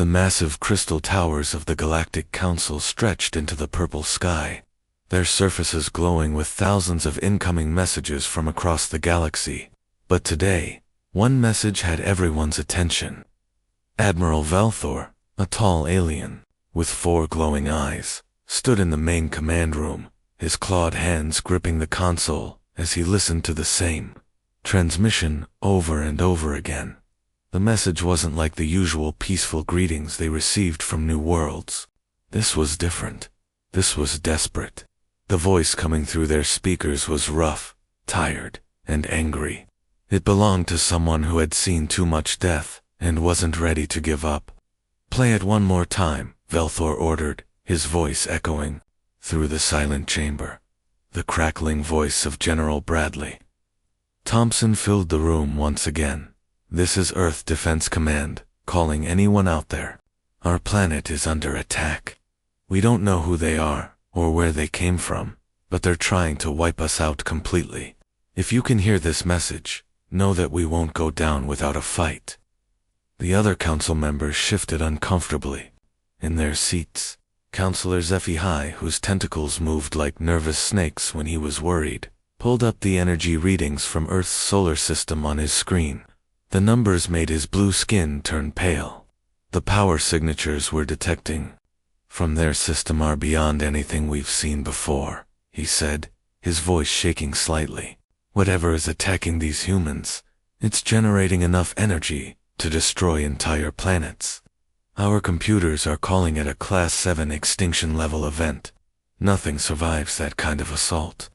The massive crystal towers of the Galactic Council stretched into the purple sky, their surfaces glowing with thousands of incoming messages from across the galaxy. But today, one message had everyone's attention. Admiral Velthor, a tall alien, with 4 glowing eyes, stood in the main command room, his clawed hands gripping the console as he listened to the same transmission over and over again. The message wasn't like the usual peaceful greetings they received from New Worlds. This was different. This was desperate. The voice coming through their speakers was rough, tired, and angry. It belonged to someone who had seen too much death and wasn't ready to give up. "Play it one more time," Velthor ordered, his voice echoing through the silent chamber. The crackling voice of General Bradley Thompson filled the room once again. "This is Earth Defense Command, calling anyone out there. Our planet is under attack. We don't know who they are or where they came from, but they're trying to wipe us out completely. If you can hear this message, know that we won't go down without a fight." The other council members shifted uncomfortably in their seats. Counselor Zephi, whose tentacles moved like nervous snakes when he was worried, pulled up the energy readings from Earth's solar system on his screen. The numbers made his blue skin turn pale. The power signatures we're detecting from their system are beyond anything we've seen before, he said, his voice shaking slightly. "Whatever is attacking these humans, it's generating enough energy to destroy entire planets. Our computers are calling it a Class 7 extinction level event. Nothing survives that kind of assault."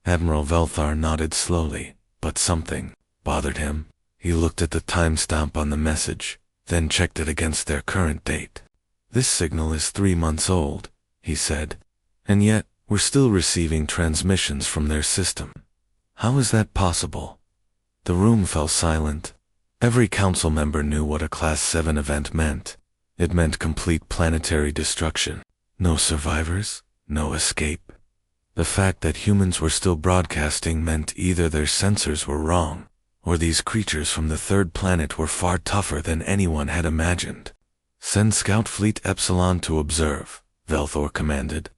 Admiral Velthar nodded slowly, but something bothered him. He looked at the timestamp on the message, then checked it against their current date. "This signal is 3 months old," he said, "and yet we're still receiving transmissions from their system. How is that possible?" The room fell silent. Every council member knew what a Class 7 event meant. It meant complete planetary destruction. No survivors, no escape. The fact that humans were still broadcasting meant either their sensors were wrong, or these creatures from the 3rd planet were far tougher than anyone had imagined. "Send Scout Fleet Epsilon to observe," Velthor commanded.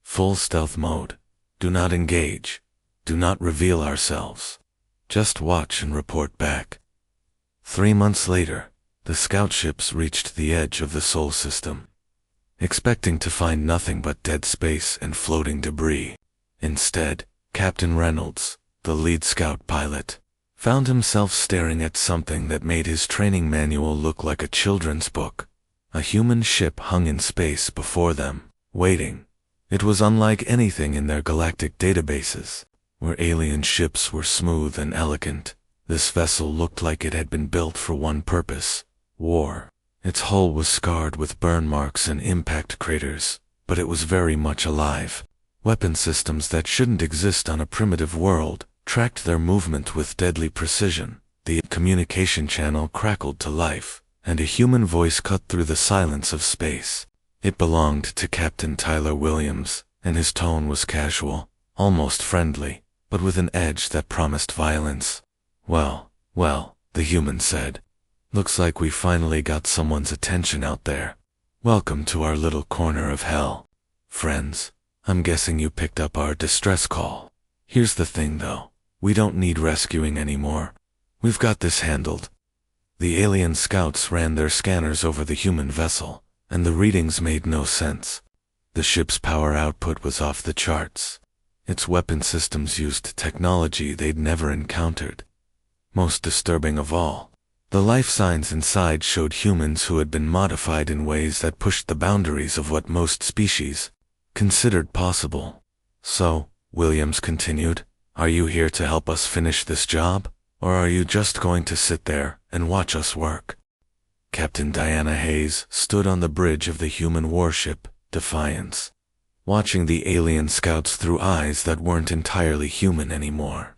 "Full stealth mode. Do not engage. Do not reveal ourselves. Just watch and report back." 3 months later, the scout ships reached the edge of the Sol system, expecting to find nothing but dead space and floating debris. Instead, Captain Reynolds, the lead scout pilot, found himself staring at something that made his training manual look like a children's book. A human ship hung in space before them, waiting. It was unlike anything in their galactic databases, where alien ships were smooth and elegant. This vessel looked like it had been built for one purpose: war. Its hull was scarred with burn marks and impact craters, but it was very much alive. Weapon systems that shouldn't exist on a primitive world tracked their movement with deadly precision. The communication channel crackled to life, and a human voice cut through the silence of space. It belonged to Captain Tyler Williams, and his tone was casual, almost friendly, but with an edge that promised violence. Well, the human said. "Looks like we finally got someone's attention out there. Welcome to our little corner of hell. Friends, I'm guessing you picked up our distress call. Here's the thing though, we don't need rescuing anymore. We've got this handled." The alien scouts ran their scanners over the human vessel, and the readings made no sense. The ship's power output was off the charts. Its weapon systems used technology they'd never encountered. Most disturbing of all, the life signs inside showed humans who had been modified in ways that pushed the boundaries of what most species considered possible. "So," Williams continued, "are you here to help us finish this job, or are you just going to sit there and watch us work?" Captain Diana Hayes stood on the bridge of the human warship, Defiance, watching the alien scouts through eyes that weren't entirely human anymore.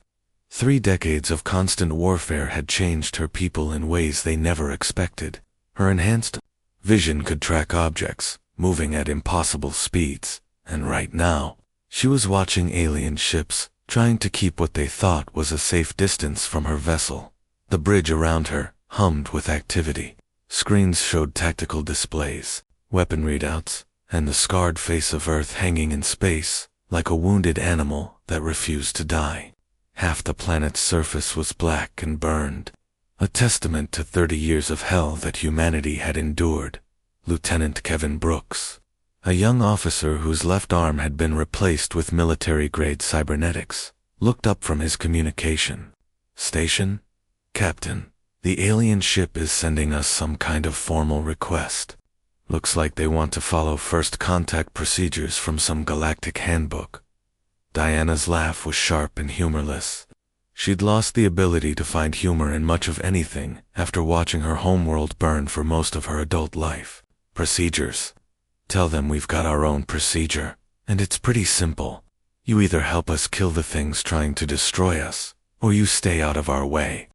3 decades of constant warfare had changed her people in ways they never expected. Her enhanced vision could track objects, moving at impossible speeds, and right now, she was watching alien ships, trying to keep what they thought was a safe distance from her vessel. The bridge around her hummed with activity. Screens showed tactical displays, weapon readouts, and the scarred face of Earth hanging in space, like a wounded animal that refused to die. Half the planet's surface was black and burned, a testament to 30 years of hell that humanity had endured. Lieutenant Kevin Brooks, a young officer whose left arm had been replaced with military-grade cybernetics, looked up from his communication station. "Captain, the alien ship is sending us some kind of formal request. Looks like they want to follow first contact procedures from some galactic handbook." Diana's laugh was sharp and humorless. She'd lost the ability to find humor in much of anything after watching her homeworld burn for most of her adult life. "Procedures? Tell them we've got our own procedure, and it's pretty simple. You either help us kill the things trying to destroy us, or you stay out of our way."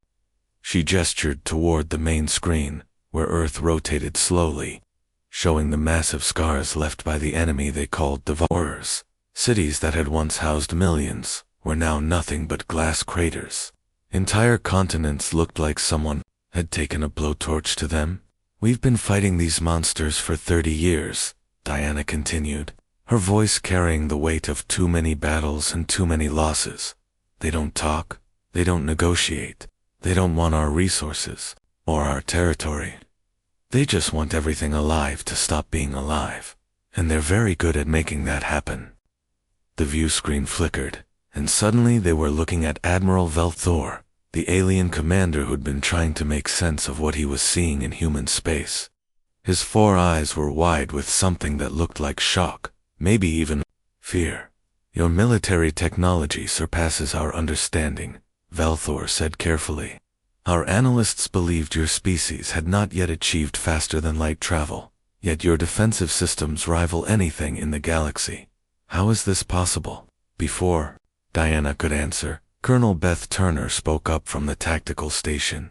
She gestured toward the main screen, where Earth rotated slowly, showing the massive scars left by the enemy they called Devourers. Cities that had once housed millions were now nothing but glass craters. Entire continents looked like someone had taken a blowtorch to them. "We've been fighting these monsters for 30 years, Diana continued, her voice carrying the weight of too many battles and too many losses. "They don't talk, they don't negotiate, they don't want our resources, or our territory. They just want everything alive to stop being alive, and they're very good at making that happen." The view screen flickered, and suddenly they were looking at Admiral Velthor, the alien commander who'd been trying to make sense of what he was seeing in human space. His 4 eyes were wide with something that looked like shock, maybe even fear. "Your military technology surpasses our understanding," Velthor said carefully. "Our analysts believed your species had not yet achieved faster than light travel, yet your defensive systems rival anything in the galaxy. How is this possible?" Before Diana could answer, Colonel Beth Turner spoke up from the tactical station.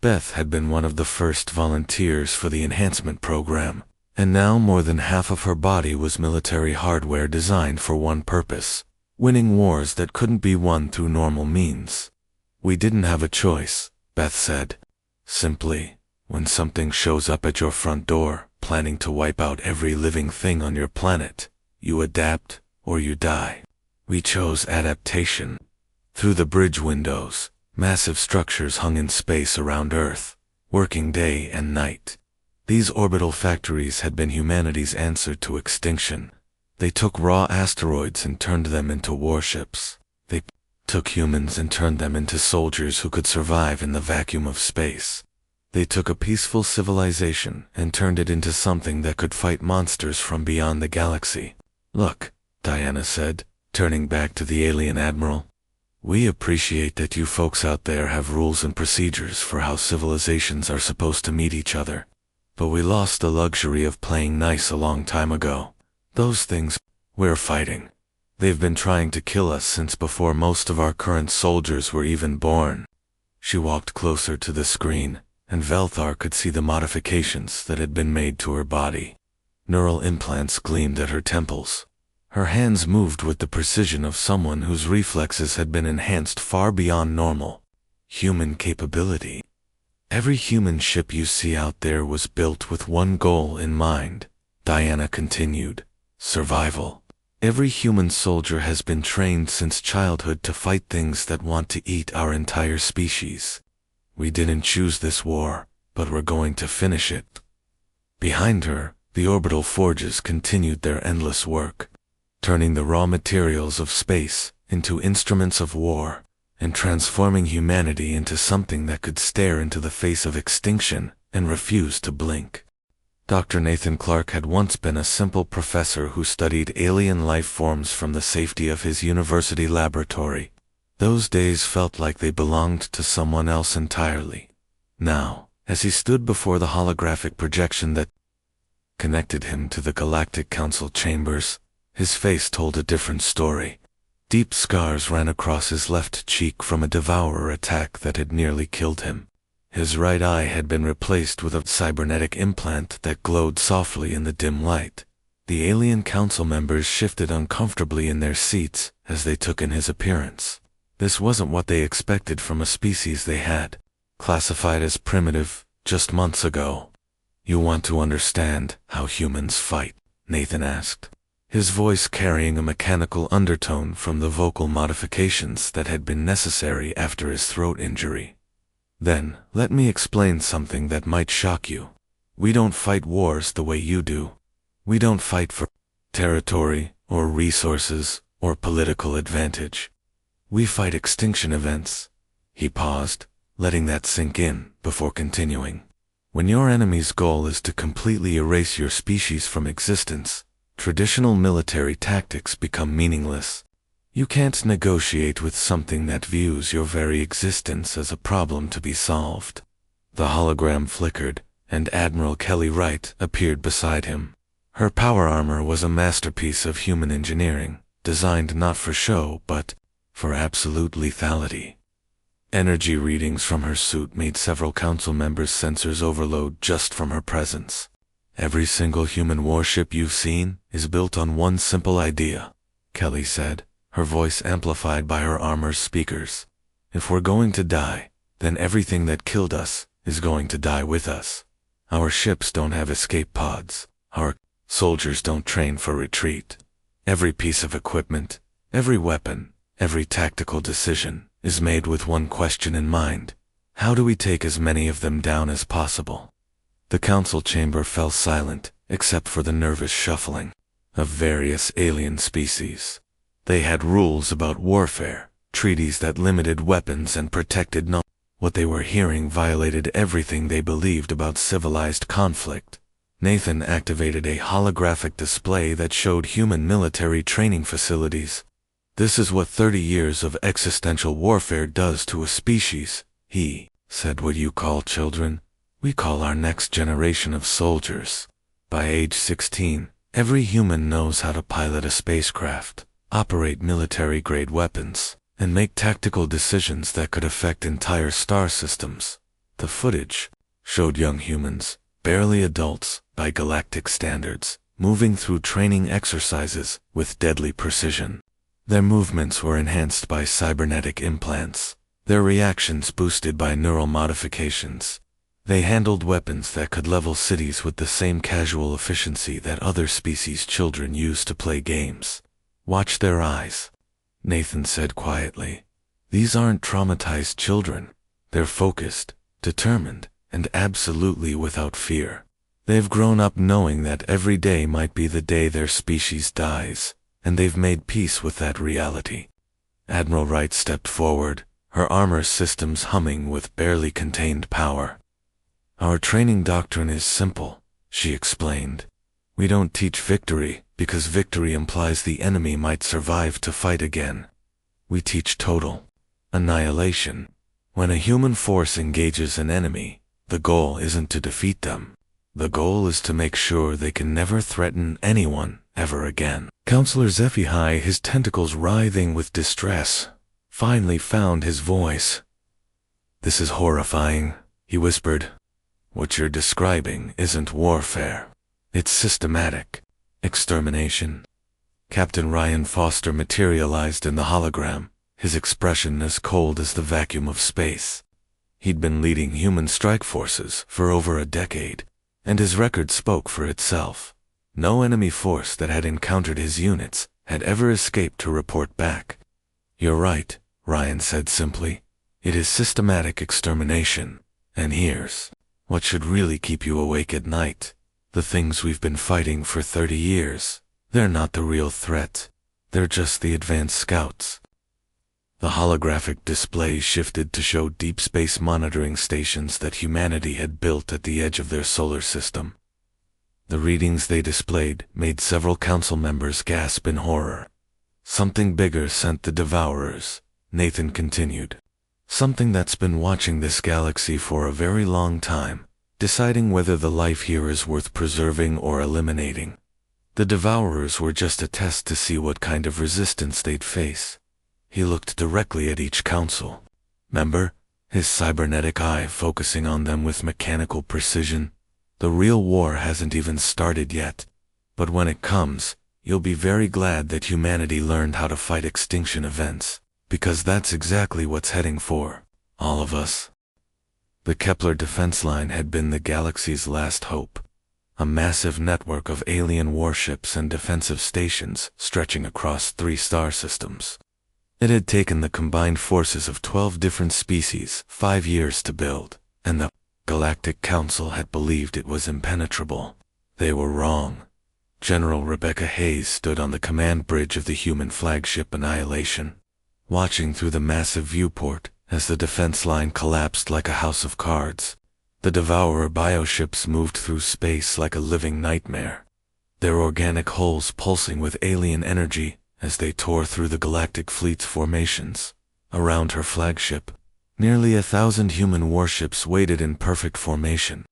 Beth had been one of the first volunteers for the enhancement program, and now more than half of her body was military hardware designed for one purpose: winning wars that couldn't be won through normal means. "We didn't have a choice," Beth said. "Simply, when something shows up at your front door, planning to wipe out every living thing on your planet, you adapt or you die. We chose adaptation." Through the bridge windows, massive structures hung in space around Earth, working day and night. These orbital factories had been humanity's answer to extinction. They took raw asteroids and turned them into warships. They took humans and turned them into soldiers who could survive in the vacuum of space. They took a peaceful civilization and turned it into something that could fight monsters from beyond the galaxy. "Look," Diana said, turning back to the alien admiral. "We appreciate that you folks out there have rules and procedures for how civilizations are supposed to meet each other. But we lost the luxury of playing nice a long time ago. Those things we're fighting, they've been trying to kill us since before most of our current soldiers were even born." She walked closer to the screen, and Velthar could see the modifications that had been made to her body. Neural implants gleamed at her temples. Her hands moved with the precision of someone whose reflexes had been enhanced far beyond normal human capability. "Every human ship you see out there was built with one goal in mind," Diana continued: "survival. Every human soldier has been trained since childhood to fight things that want to eat our entire species. We didn't choose this war, but we're going to finish it." Behind her, the orbital forges continued their endless work, turning the raw materials of space into instruments of war, and transforming humanity into something that could stare into the face of extinction and refuse to blink. Dr. Nathan Clark had once been a simple professor who studied alien life forms from the safety of his university laboratory. Those days felt like they belonged to someone else entirely. Now, as he stood before the holographic projection that connected him to the Galactic Council chambers, his face told a different story. Deep scars ran across his left cheek from a devourer attack that had nearly killed him. His right eye had been replaced with a cybernetic implant that glowed softly in the dim light. The alien council members shifted uncomfortably in their seats as they took in his appearance. This wasn't what they expected from a species they had classified as primitive just months ago. You want to understand how humans fight? Nathan asked, his voice carrying a mechanical undertone from the vocal modifications that had been necessary after his throat injury. Then, let me explain something that might shock you. We don't fight wars the way you do. We don't fight for territory, or resources, or political advantage. We fight extinction events. He paused, letting that sink in before continuing. When your enemy's goal is to completely erase your species from existence, traditional military tactics become meaningless. You can't negotiate with something that views your very existence as a problem to be solved. The hologram flickered, and Admiral Kelly Wright appeared beside him. Her power armor was a masterpiece of human engineering, designed not for show but for absolute lethality. Energy readings from her suit made several council members' sensors overload just from her presence. Every single human warship you've seen is built on one simple idea, Kelly said, her voice amplified by her armor's speakers. If we're going to die, then everything that killed us is going to die with us. Our ships don't have escape pods. Our soldiers don't train for retreat. Every piece of equipment, every weapon, every tactical decision is made with one question in mind. How do we take as many of them down as possible? The council chamber fell silent, except for the nervous shuffling of various alien species. They had rules about warfare, treaties that limited weapons and protected no. What they were hearing violated everything they believed about civilized conflict. Nathan activated a holographic display that showed human military training facilities. This is what 30 years of existential warfare does to a species, he said. What you call children, we call our next generation of soldiers. By age 16, every human knows how to pilot a spacecraft, operate military-grade weapons, and make tactical decisions that could affect entire star systems. The footage showed young humans, barely adults by galactic standards, moving through training exercises with deadly precision. Their movements were enhanced by cybernetic implants, their reactions boosted by neural modifications. They handled weapons that could level cities with the same casual efficiency that other species' children use to play games. Watch their eyes, Nathan said quietly. These aren't traumatized children. They're focused, determined, and absolutely without fear. They've grown up knowing that every day might be the day their species dies, and they've made peace with that reality. Admiral Wright stepped forward, her armor systems humming with barely contained power. Our training doctrine is simple, she explained. We don't teach victory because victory implies the enemy might survive to fight again. We teach total annihilation. When a human force engages an enemy, the goal isn't to defeat them. The goal is to make sure they can never threaten anyone ever again. Counselor Zephyhi, his tentacles writhing with distress, finally found his voice. This is horrifying, he whispered. What you're describing isn't warfare. It's systematic extermination. Captain Ryan Foster materialized in the hologram, his expression as cold as the vacuum of space. He'd been leading human strike forces for over a decade, and his record spoke for itself. No enemy force that had encountered his units had ever escaped to report back. You're right, Ryan said simply. It is systematic extermination. And here's what should really keep you awake at night. The things we've been fighting for 30 years, they're not the real threat. They're just the advanced scouts. The holographic display shifted to show deep space monitoring stations that humanity had built at the edge of their solar system. The readings they displayed made several council members gasp in horror. Something bigger sent the Devourers, Nathan continued. Something that's been watching this galaxy for a very long time, deciding whether the life here is worth preserving or eliminating. The Devourers were just a test to see what kind of resistance they'd face. He looked directly at each council member, his cybernetic eye focusing on them with mechanical precision. The real war hasn't even started yet, but when it comes, you'll be very glad that humanity learned how to fight extinction events, because that's exactly what's heading for all of us. The Kepler defense line had been the galaxy's last hope, a massive network of alien warships and defensive stations stretching across 3 star systems. It had taken the combined forces of 12 different species 5 years to build, and the Galactic Council had believed it was impenetrable. They were wrong. General Rebecca Hayes stood on the command bridge of the human flagship Annihilation, watching through the massive viewport as the defense line collapsed like a house of cards. The Devourer bioships moved through space like a living nightmare, their organic hulls pulsing with alien energy as they tore through the Galactic Fleet's formations. Around her flagship, nearly 1,000 human warships waited in perfect formation.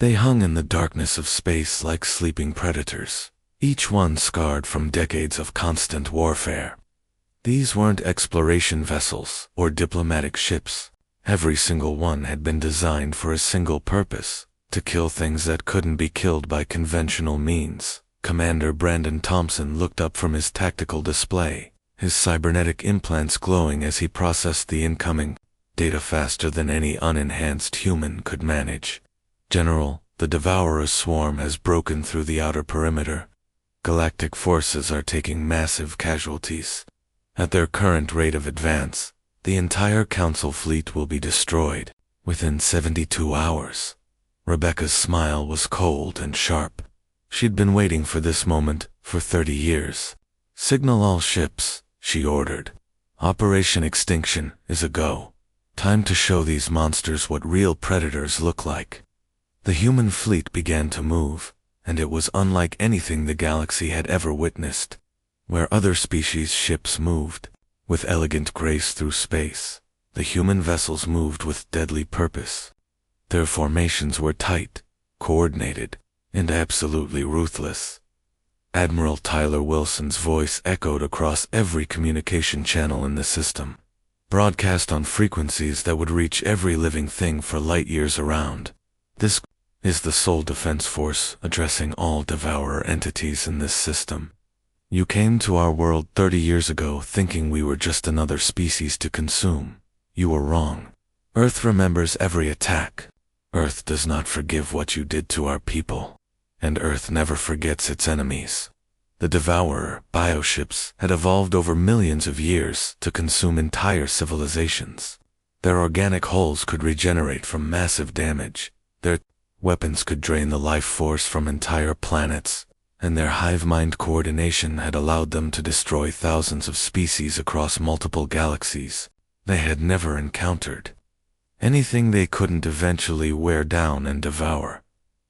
They hung in the darkness of space like sleeping predators, each one scarred from decades of constant warfare. These weren't exploration vessels or diplomatic ships. Every single one had been designed for a single purpose: to kill things that couldn't be killed by conventional means. Commander Brandon Thompson looked up from his tactical display, his cybernetic implants glowing as he processed the incoming data faster than any unenhanced human could manage. General, the Devourer's swarm has broken through the outer perimeter. Galactic forces are taking massive casualties. At their current rate of advance, the entire Council fleet will be destroyed within 72 hours. Rebecca's smile was cold and sharp. She'd been waiting for this moment for 30 years. Signal all ships, she ordered. Operation Extinction is a go. Time to show these monsters what real predators look like. The human fleet began to move, and it was unlike anything the galaxy had ever witnessed. Where other species' ships moved with elegant grace through space, the human vessels moved with deadly purpose. Their formations were tight, coordinated, and absolutely ruthless. Admiral Tyler Wilson's voice echoed across every communication channel in the system, broadcast on frequencies that would reach every living thing for light years around. This is the sole defense force addressing all Devourer entities in this system. You came to our world 30 years ago thinking we were just another species to consume. You were wrong. Earth remembers every attack. Earth does not forgive what you did to our people. And Earth never forgets its enemies. The Devourer bioships had evolved over millions of years to consume entire civilizations. Their organic hulls could regenerate from massive damage. Their weapons could drain the life force from entire planets, and their hive mind coordination had allowed them to destroy thousands of species across multiple galaxies they had never encountered. Anything they couldn't eventually wear down and devour.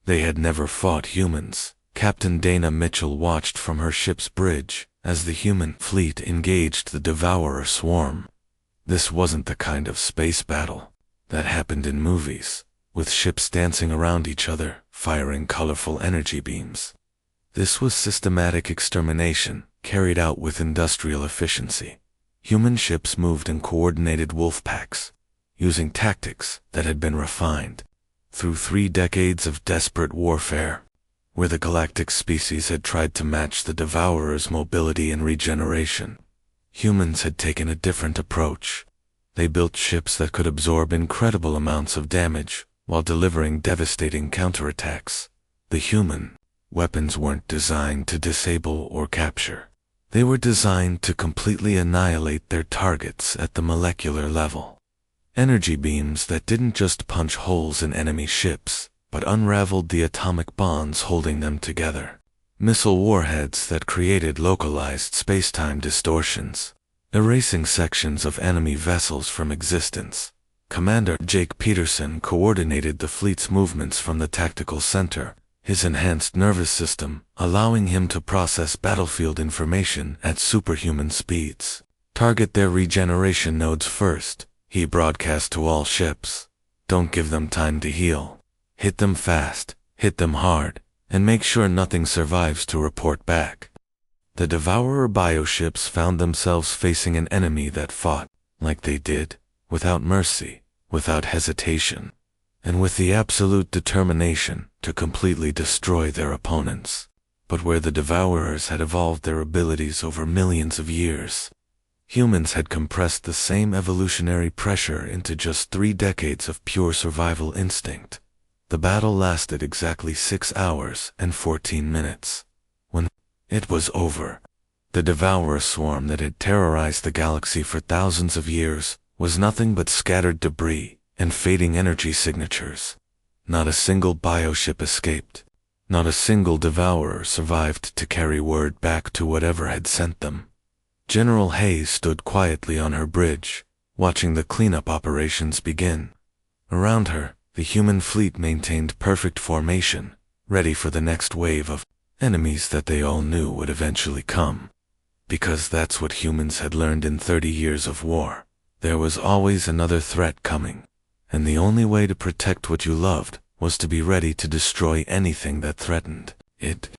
They had never fought humans. Captain Dana Mitchell watched from her ship's bridge as the human fleet engaged the Devourer swarm. This wasn't the kind of space battle that happened in movies, with ships dancing around each other, firing colorful energy beams. This was systematic extermination, carried out with industrial efficiency. Human ships moved in coordinated wolf packs, using tactics that had been refined through 3 decades of desperate warfare, where the galactic species had tried to match the Devourer's mobility and regeneration. Humans had taken a different approach. They built ships that could absorb incredible amounts of damage while delivering devastating counterattacks. The human weapons weren't designed to disable or capture. They were designed to completely annihilate their targets at the molecular level. Energy beams that didn't just punch holes in enemy ships, but unraveled the atomic bonds holding them together. Missile warheads that created localized space-time distortions, erasing sections of enemy vessels from existence. Commander Jake Peterson coordinated the fleet's movements from the tactical center, his enhanced nervous system allowing him to process battlefield information at superhuman speeds. Target their regeneration nodes first, he broadcast to all ships. Don't give them time to heal. Hit them fast, hit them hard, and make sure nothing survives to report back. The Devourer bioships found themselves facing an enemy that fought, like they did, without mercy, without hesitation, and with the absolute determination to completely destroy their opponents. But where the Devourers had evolved their abilities over millions of years, Humans had compressed the same evolutionary pressure into just 3 decades of pure survival instinct. The battle lasted exactly 6 hours and 14 minutes. When it was over, the Devourer swarm that had terrorized the galaxy for thousands of years was nothing but scattered debris and fading energy signatures. Not a single bioship escaped. Not a single Devourer survived to carry word back to whatever had sent them. General Hayes stood quietly on her bridge, watching the cleanup operations begin. Around her, the human fleet maintained perfect formation, ready for the next wave of enemies that they all knew would eventually come. Because that's what humans had learned in 30 years of war. There was always another threat coming, and the only way to protect what you loved was to be ready to destroy anything that threatened it.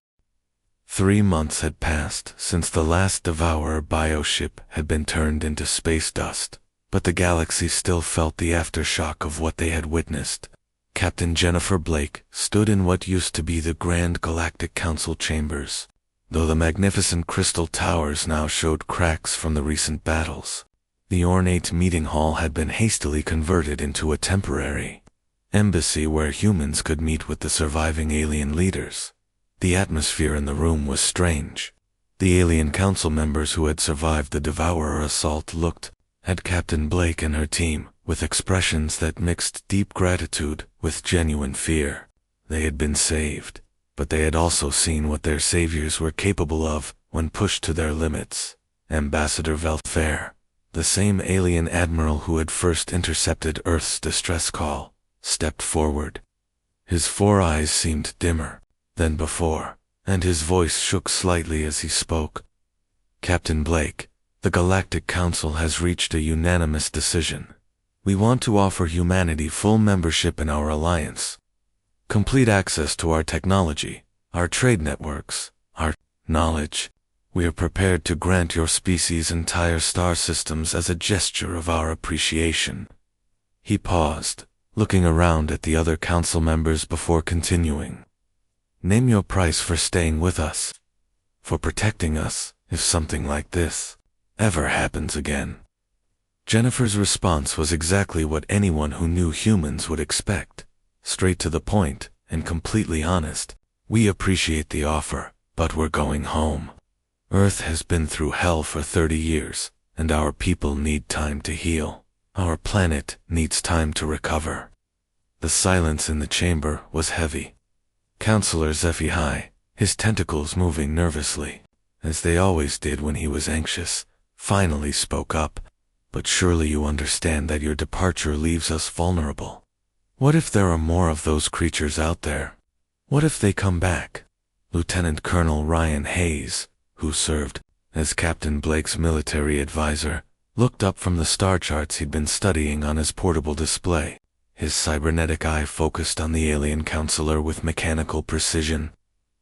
3 months had passed since the last Devourer bioship had been turned into space dust, but the galaxy still felt the aftershock of what they had witnessed. Captain Jennifer Blake stood in what used to be the Grand Galactic Council chambers, though the magnificent crystal towers now showed cracks from the recent battles. The ornate meeting hall had been hastily converted into a temporary embassy where humans could meet with the surviving alien leaders. The atmosphere in the room was strange. The alien council members who had survived the Devourer assault looked at Captain Blake and her team with expressions that mixed deep gratitude with genuine fear. They had been saved, but they had also seen what their saviors were capable of when pushed to their limits. Ambassador Velfair, the same alien admiral who had first intercepted Earth's distress call, stepped forward. His 4 eyes seemed dimmer than before, and his voice shook slightly as he spoke. Captain Blake, the Galactic Council has reached a unanimous decision. We want to offer humanity full membership in our alliance, complete access to our technology, our trade networks, our knowledge. We are prepared to grant your species entire star systems as a gesture of our appreciation. He paused, looking around at the other council members before continuing. Name your price for staying with us, for protecting us, if something like this ever happens again. Jennifer's response was exactly what anyone who knew humans would expect. Straight to the point, and completely honest. We appreciate the offer, but we're going home. Earth has been through hell for 30 years, and our people need time to heal. Our planet needs time to recover. The silence in the chamber was heavy. Counselor Zephi, his tentacles moving nervously, as they always did when he was anxious, finally spoke up. But surely you understand that your departure leaves us vulnerable. What if there are more of those creatures out there? What if they come back? Lieutenant Colonel Ryan Hayes, who served as Captain Blake's military advisor, looked up from the star charts he'd been studying on his portable display. His cybernetic eye focused on the alien counselor with mechanical precision.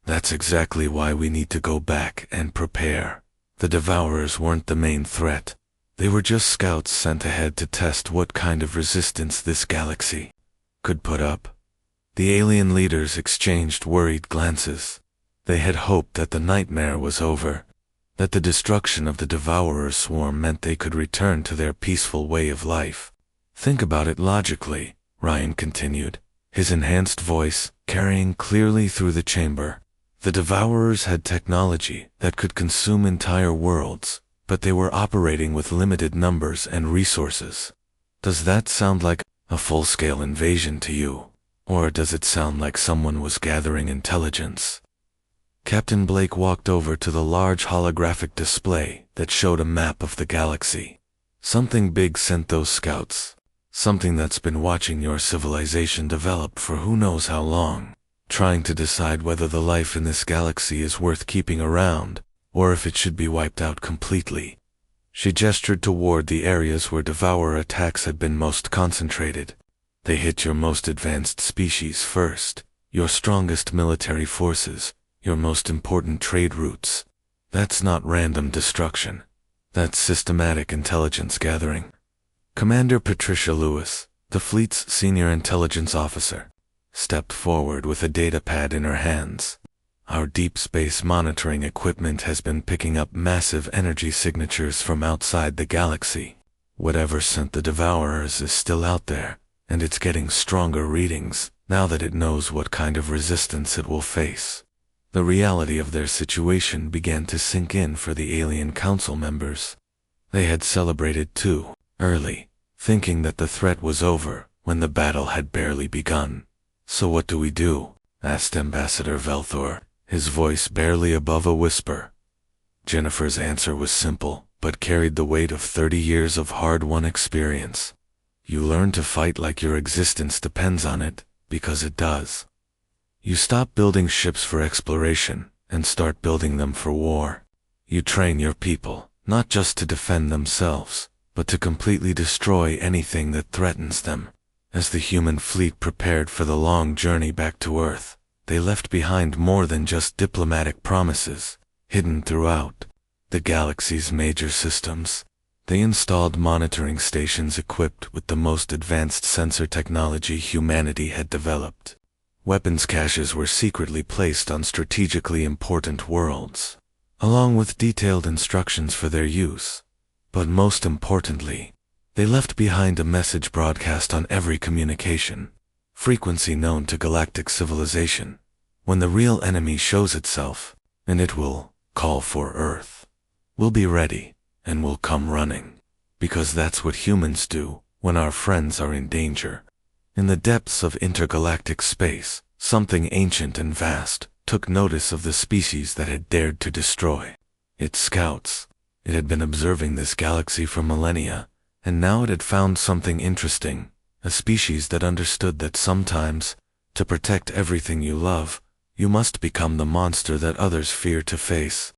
That's exactly why we need to go back and prepare. The Devourers weren't the main threat. They were just scouts sent ahead to test what kind of resistance this galaxy could put up. The alien leaders exchanged worried glances. They had hoped that the nightmare was over, that the destruction of the Devourer swarm meant they could return to their peaceful way of life. Think about it logically, Ryan continued, his enhanced voice carrying clearly through the chamber. The Devourers had technology that could consume entire worlds, but they were operating with limited numbers and resources. Does that sound like a full-scale invasion to you? Or does it sound like someone was gathering intelligence? Captain Blake walked over to the large holographic display that showed a map of the galaxy. Something big sent those scouts. Something that's been watching your civilization develop for who knows how long, trying to decide whether the life in this galaxy is worth keeping around, or if it should be wiped out completely. She gestured toward the areas where Devourer attacks had been most concentrated. They hit your most advanced species first, your strongest military forces, your most important trade routes. That's not random destruction. That's systematic intelligence gathering. Commander Patricia Lewis, the fleet's senior intelligence officer, stepped forward with a datapad in her hands. Our deep space monitoring equipment has been picking up massive energy signatures from outside the galaxy. Whatever sent the Devourers is still out there, and it's getting stronger readings now that it knows what kind of resistance it will face. The reality of their situation began to sink in for the alien council members. They had celebrated too early, thinking that the threat was over when the battle had barely begun. "So what do we do?" asked Ambassador Velthor, his voice barely above a whisper. Jennifer's answer was simple, but carried the weight of 30 years of hard-won experience. "You learn to fight like your existence depends on it, because it does. You stop building ships for exploration and start building them for war. You train your people, not just to defend themselves, but to completely destroy anything that threatens them." As the human fleet prepared for the long journey back to Earth, they left behind more than just diplomatic promises. Hidden throughout the galaxy's major systems, they installed monitoring stations equipped with the most advanced sensor technology humanity had developed. Weapons caches were secretly placed on strategically important worlds, along with detailed instructions for their use. But most importantly, they left behind a message broadcast on every communication frequency known to galactic civilization. When the real enemy shows itself, and it will call for Earth, we'll be ready, and we'll come running. Because that's what humans do when our friends are in danger. In the depths of intergalactic space, something ancient and vast took notice of the species that had dared to destroy its scouts. It had been observing this galaxy for millennia, and now it had found something interesting, a species that understood that sometimes, to protect everything you love, you must become the monster that others fear to face.